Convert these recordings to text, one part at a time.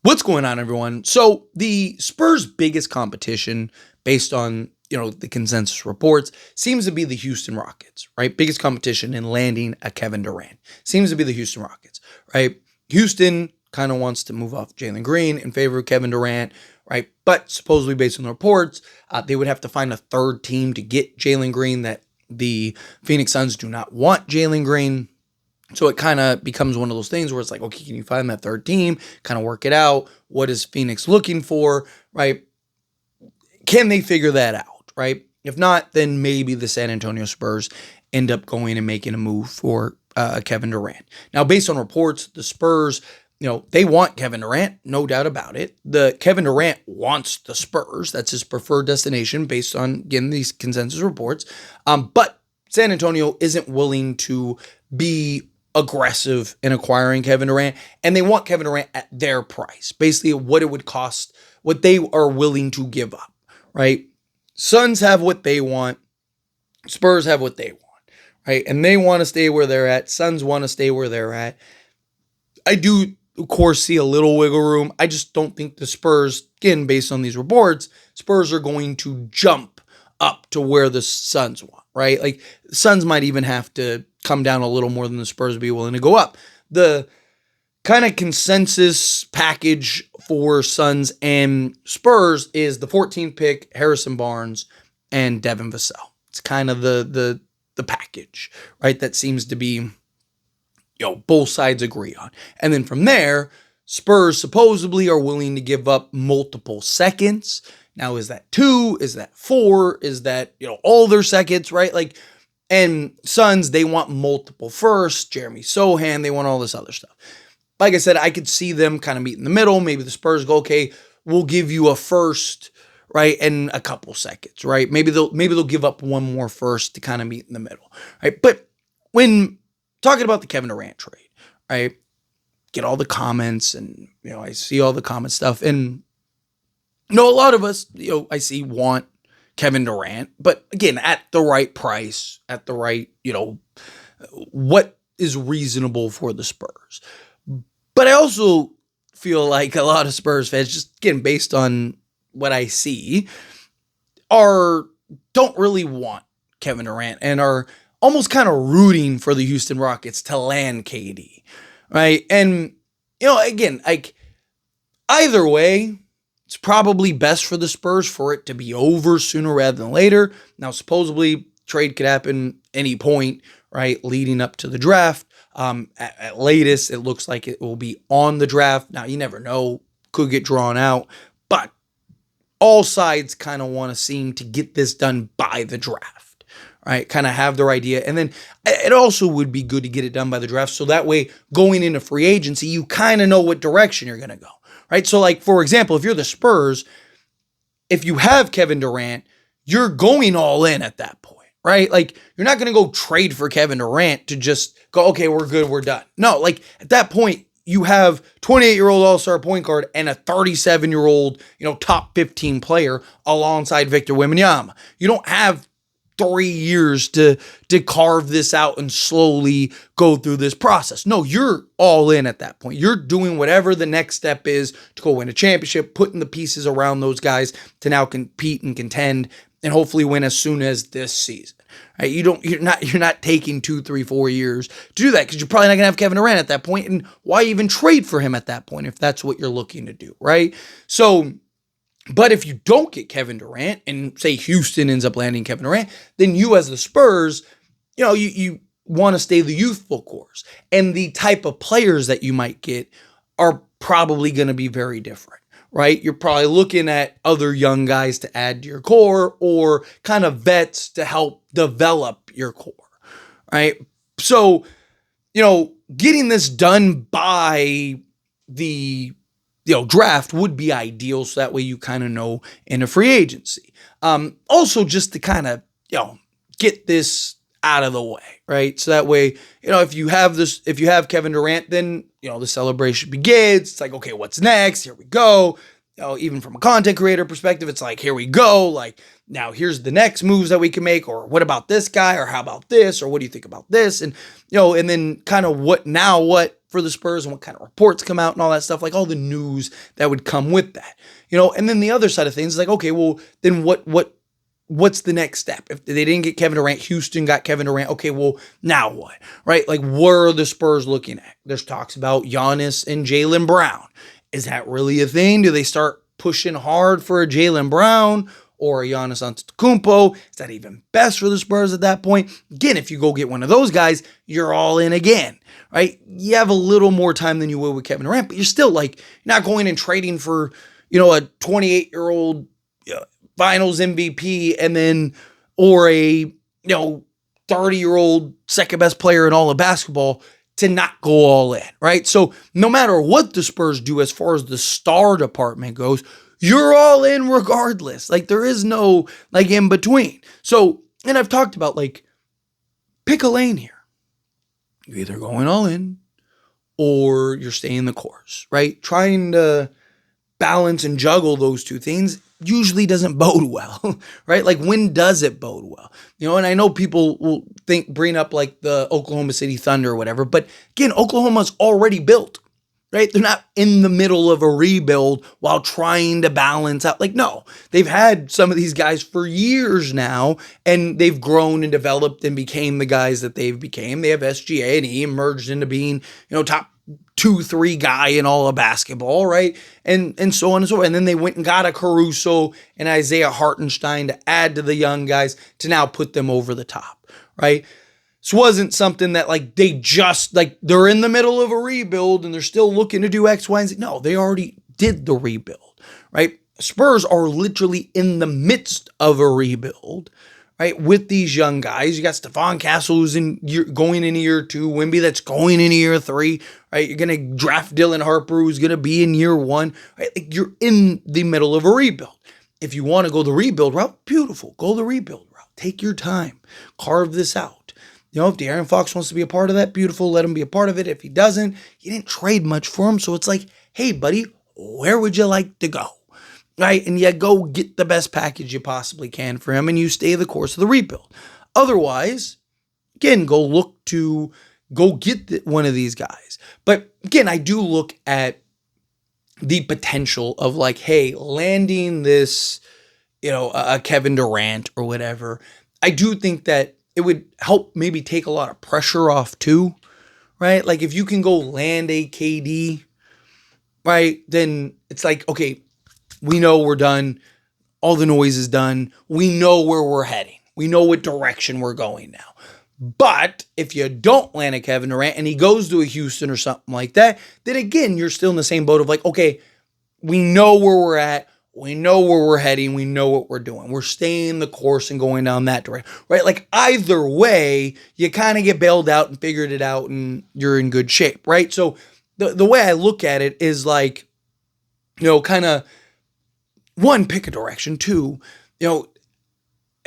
What's going on, everyone? So the Spurs' biggest competition, based on the consensus reports, seems to be the Houston Rockets, right? Biggest competition in landing a Kevin Durant seems to be the Houston Rockets, right? Houston kind of wants to move off Jalen Green in favor of Kevin Durant, right? But supposedly, based on the reports, they would have to find a third team to get Jalen Green. That the Phoenix Suns do not want Jalen Green. So it kind of becomes one of those things where it's like, okay, can you find that third team? Kind of work it out. What is Phoenix looking for, right? Can they figure that out, right? If not, then maybe the San Antonio Spurs end up going and making a move for Kevin Durant. Now, based on reports, the Spurs, they want Kevin Durant, no doubt about it. The Kevin Durant wants the Spurs. That's his preferred destination based on, again, these consensus reports. But San Antonio isn't willing to be aggressive in acquiring Kevin Durant, and they want Kevin Durant at their price, basically what it would cost, what they are willing to give up, right? Suns have what they want, Spurs have what they want, right? And they want to stay where they're at. Suns want to stay where they're at. I do, of course, see a little wiggle room. I just don't think the Spurs, again, based on these reports, Spurs are going to jump up to where the Suns want, right? Like, Suns might even have to come down a little more than the Spurs would be willing to go up. The kind of consensus package for Suns and Spurs is the 14th pick, Harrison Barnes, and Devin Vassell. It's kind of the package, right? That seems to be, both sides agree on. And then from there, Spurs supposedly are willing to give up multiple seconds. Now, is that 2? Is that 4? Is that, all their seconds, right? Like, and Suns, they want multiple firsts, Jeremy Sohan, they want all this other stuff. Like I said, I could see them kind of meet in the middle. Maybe the Spurs go, okay, we'll give you a first, right, and a couple seconds, right? Maybe they'll give up one more first to kind of meet in the middle, right? But when talking about the Kevin Durant trade, right, get all the comments, and I see all the comment stuff, and a lot of us, I see want Kevin Durant, but again, at the right price, at the right, what is reasonable for the Spurs. But I also feel like a lot of Spurs fans, just again, based on what I see, don't really want Kevin Durant and are almost kind of rooting for the Houston Rockets to land KD, right? And, again, like, either way, it's probably best for the Spurs for it to be over sooner rather than later. Now, supposedly, trade could happen any point, right, leading up to the draft. At latest, it looks like it will be on the draft. Now, you never know. Could get drawn out. But all sides kind of want to seem to get this done by the draft, right? Kind of have their idea. And then it also would be good to get it done by the draft. So that way, going into free agency, you kind of know what direction you're going to go. Right? So, like, for example, if you're the Spurs, if you have Kevin Durant, you're going all in at that point, right? Like, you're not going to go trade for Kevin Durant to just go, okay, we're good, we're done. No, like, at that point, you have 28-year-old all-star point guard and a 37-year-old, top 15 player alongside Victor Wembanyama. You don't have 3 years to carve this out and slowly go through this process. No, you're all in at that point. You're doing whatever the next step is to go win a championship, putting the pieces around those guys to now compete and contend and hopefully win as soon as this season. Right? You're not taking 2, 3, 4 years to do that, because you're probably not gonna have Kevin Durant at that point. And why even trade for him at that point if that's what you're looking to do, right? So, but if you don't get Kevin Durant, and say Houston ends up landing Kevin Durant, then you as the Spurs, you want to stay the youthful course. And the type of players that you might get are probably going to be very different, right? You're probably looking at other young guys to add to your core, or kind of vets to help develop your core, right? So, getting this done by the draft would be ideal, so that way you kind of know in a free agency. Also, just to kind of, get this out of the way, right? So that way, if you have Kevin Durant, then, the celebration begins. It's like, okay, what's next? Here we go. Even from a content creator perspective, it's like, here we go. Like, now here's the next moves that we can make, or what about this guy, or how about this, or what do you think about this? And, and then kind of what for the Spurs and what kind of reports come out and all that stuff, like all the news that would come with that, and then the other side of things is like, okay, well, then what's the next step? If they didn't get Kevin Durant, Houston got Kevin Durant. Okay, well, now what? Right? Like, what are the Spurs looking at? There's talks about Giannis and Jaylen Brown. Is that really a thing? Do they start pushing hard for a Jaylen Brown or a Giannis Antetokounmpo? Is that even best for the Spurs at that point? Again, if you go get one of those guys, you're all in again, right? You have a little more time than you will with Kevin Durant, but you're still like, you're not going and trading for, a 28-year-old Finals MVP and then, or a, 30-year-old second best player in all of basketball to not go all in, right? So no matter what the Spurs do as far as the star department goes, you're all in regardless. Like, there is no like in between. So, and I've talked about like, pick a lane here. You're either going all in or you're staying the course, right? Trying to balance and juggle those two things usually doesn't bode well, right? Like, when does it bode well? And I know people will bring up like the Oklahoma City Thunder or whatever, but again, Oklahoma's already built, right? They're not in the middle of a rebuild while trying to balance out. Like, no, they've had some of these guys for years now, and they've grown and developed and became the guys that they've became. They have SGA, and he emerged into being, top 2-3 guy in all of basketball, right? And so on and so forth. And then they went and got a Caruso and Isaiah Hartenstein to add to the young guys to now put them over the top, right? This wasn't something that like they just like they're in the middle of a rebuild and they're still looking to do X, Y, and Z. No, they already did the rebuild, right? Spurs are literally in the midst of a rebuild, right? With these young guys. You got Stephon Castle who's going into year 2, Wemby that's going into year 3, right? You're going to draft Dylan Harper who's going to be in year 1, right? Like, you're in the middle of a rebuild. If you want to go the rebuild route, beautiful. Go the rebuild route. Take your time. Carve this out. If De'Aaron Fox wants to be a part of that, beautiful. Let him be a part of it. If he doesn't, you didn't trade much for him. So it's like, hey, buddy, where would you like to go? Right? And you go get the best package you possibly can for him and you stay the course of the rebuild. Otherwise, again, go get one of these guys. But again, I do look at the potential of like, hey, landing this, a Kevin Durant or whatever. I do think that it would help maybe take a lot of pressure off too, right? Like, if you can go land a KD, right, then it's like, okay, we know we're done. All the noise is done. We know where we're heading. We know what direction we're going now. But if you don't land a Kevin Durant and he goes to a Houston or something like that, then again, you're still in the same boat of like, okay, we know where we're at. We know where we're heading. We know what we're doing. We're staying the course and going down that direction, right? Like, either way, you kind of get bailed out and figured it out and you're in good shape, right? So the way I look at it is like, kind of, one, pick a direction. 2, and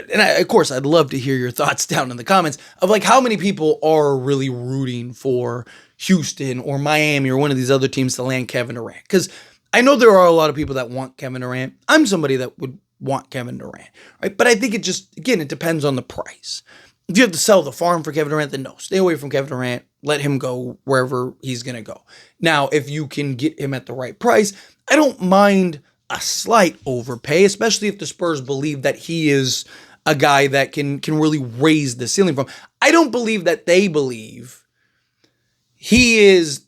of course, I'd love to hear your thoughts down in the comments of like how many people are really rooting for Houston or Miami or one of these other teams to land Kevin Durant. Because I know there are a lot of people that want Kevin Durant. I'm somebody that would want Kevin Durant, right? But I think it just, again, it depends on the price. If you have to sell the farm for Kevin Durant, then no, stay away from Kevin Durant. Let him go wherever he's going to go. Now, if you can get him at the right price, I don't mind a slight overpay, especially if the Spurs believe that he is a guy that can really raise the ceiling from. I don't believe that they believe he's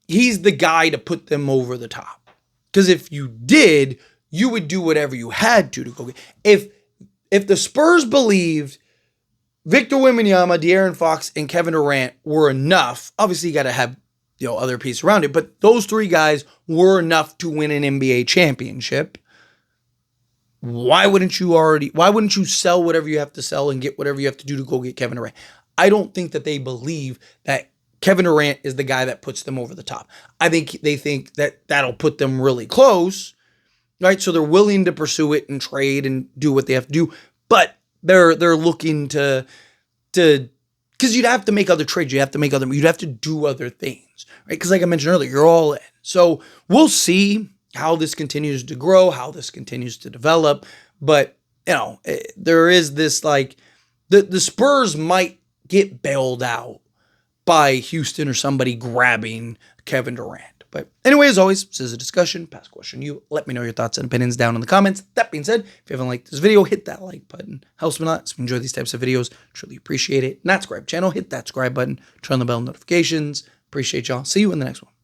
the guy to put them over the top. Because if you did, you would do whatever you had to go get. If the Spurs believed Victor Wembanyama, De'Aaron Fox, and Kevin Durant were enough, obviously you got to have other pieces around it, but those 3 guys were enough to win an NBA championship. Why wouldn't you sell whatever you have to sell and get whatever you have to do to go get Kevin Durant? I don't think that they believe that Kevin Durant is the guy that puts them over the top. I think they think that that'll put them really close, right? So they're willing to pursue it and trade and do what they have to do, but they're looking to because you'd have to make other trades. You'd have to do other things, right? Because like I mentioned earlier, you're all in. So we'll see how this continues to grow, how this continues to develop. But, there is this like, the Spurs might get bailed out by Houston or somebody grabbing Kevin Durant. But anyway, as always, this is a discussion. Pass question you. Let me know your thoughts and opinions down in the comments. That being said, if you haven't liked this video, hit that like button. Helps me a lot. So if you enjoy these types of videos, truly appreciate it. Not subscribe channel, hit that subscribe button. Turn on the bell notifications. Appreciate y'all. See you in the next one.